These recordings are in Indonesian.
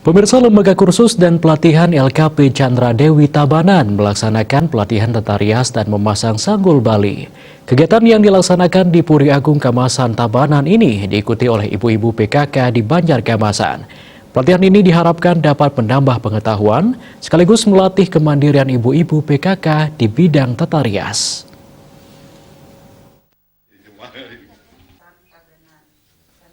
Pemirsa, Lembaga Kursus dan Pelatihan LKP Chandra Dewi Tabanan melaksanakan pelatihan tata rias dan memasang sanggul Bali. Kegiatan yang dilaksanakan di Puri Agung Kamasan Tabanan ini diikuti oleh ibu-ibu PKK di Banjarkamasan. Pelatihan ini diharapkan dapat menambah pengetahuan sekaligus melatih kemandirian ibu-ibu PKK di bidang tata rias.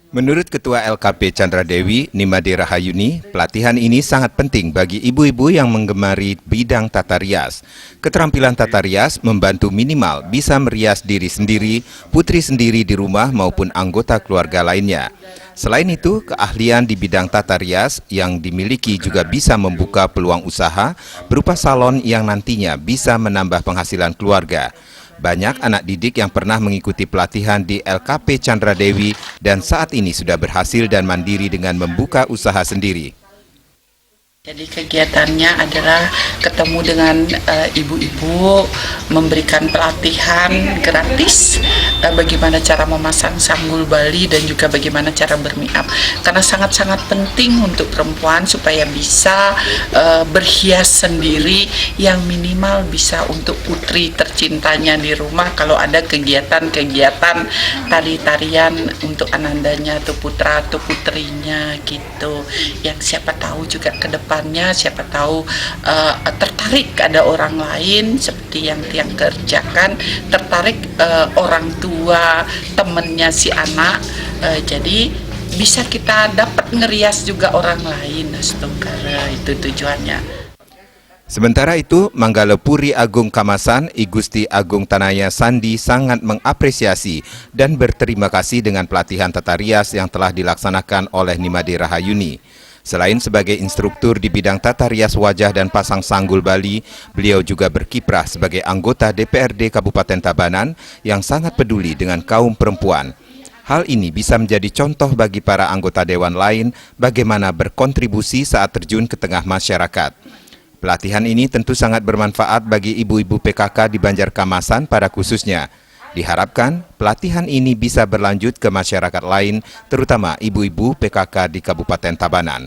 Menurut Ketua LKP Chandra Dewi, Nimade Rahayuni, pelatihan ini sangat penting bagi ibu-ibu yang menggemari bidang tata rias. Keterampilan tata rias membantu minimal bisa merias diri sendiri, putri sendiri di rumah maupun anggota keluarga lainnya. Selain itu, keahlian di bidang tata rias yang dimiliki juga bisa membuka peluang usaha berupa salon yang nantinya bisa menambah penghasilan keluarga. Banyak anak didik yang pernah mengikuti pelatihan di LKP Chandra Dewi dan saat ini sudah berhasil dan mandiri dengan membuka usaha sendiri. Jadi kegiatannya adalah ketemu dengan ibu-ibu, memberikan pelatihan gratis bagaimana cara memasang sanggul Bali dan juga bagaimana cara bermiap. Karena sangat-sangat penting untuk perempuan supaya bisa berhias sendiri, yang minimal bisa untuk putri tercintanya di rumah kalau ada kegiatan-kegiatan tari-tarian untuk anandanya atau putra atau putrinya gitu. Yang siapa tahu juga ke depannya siapa tahu tertarik ada orang lain seperti yang Tiang kerjakan, tertarik orang tua temennya si anak, jadi bisa kita dapat ngerias juga orang lain. Astagfirullah, itu tujuannya. Sementara itu, Manggala Puri Agung Kamasan, I Gusti Agung Tanaya Sandi sangat mengapresiasi dan berterima kasih dengan pelatihan tata rias yang telah dilaksanakan oleh Nimade Rahayuni. Selain sebagai instruktur di bidang tata rias wajah dan pasang sanggul Bali, beliau juga berkiprah sebagai anggota DPRD Kabupaten Tabanan yang sangat peduli dengan kaum perempuan. Hal ini bisa menjadi contoh bagi para anggota dewan lain bagaimana berkontribusi saat terjun ke tengah masyarakat. Pelatihan ini tentu sangat bermanfaat bagi ibu-ibu PKK di Banjarkamasan pada khususnya. Diharapkan pelatihan ini bisa berlanjut ke masyarakat lain, terutama ibu-ibu PKK di Kabupaten Tabanan.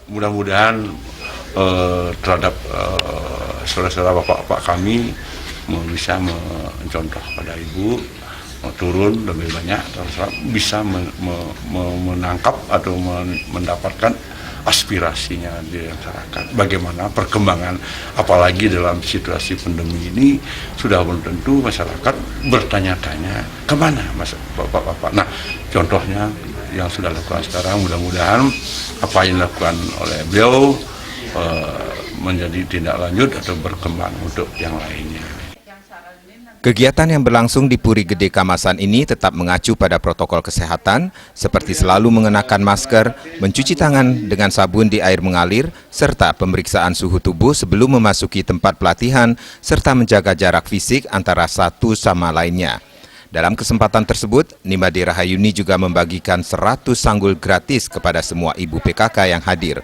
Mudah-mudahan terhadap saudara-saudara bapak-bapak kami bisa mencontoh pada ibu, turun lebih banyak, bisa menangkap atau mendapatkan aspirasinya di masyarakat. Bagaimana perkembangan, apalagi dalam situasi pandemi ini, sudah tentu masyarakat bertanya-tanya kemana bapak-bapak. Nah, contohnya yang sudah dilakukan sekarang, mudah-mudahan apa yang dilakukan oleh beliau menjadi tindak lanjut atau berkembang untuk yang lainnya. Kegiatan yang berlangsung di Puri Gede Kamasan ini tetap mengacu pada protokol kesehatan, seperti selalu mengenakan masker, mencuci tangan dengan sabun di air mengalir, serta pemeriksaan suhu tubuh sebelum memasuki tempat pelatihan, serta menjaga jarak fisik antara satu sama lainnya. Dalam kesempatan tersebut, Nimade Rahayuni juga membagikan 100 sanggul gratis kepada semua ibu PKK yang hadir.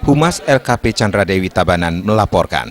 Humas LKP Chandra Dewi Tabanan melaporkan.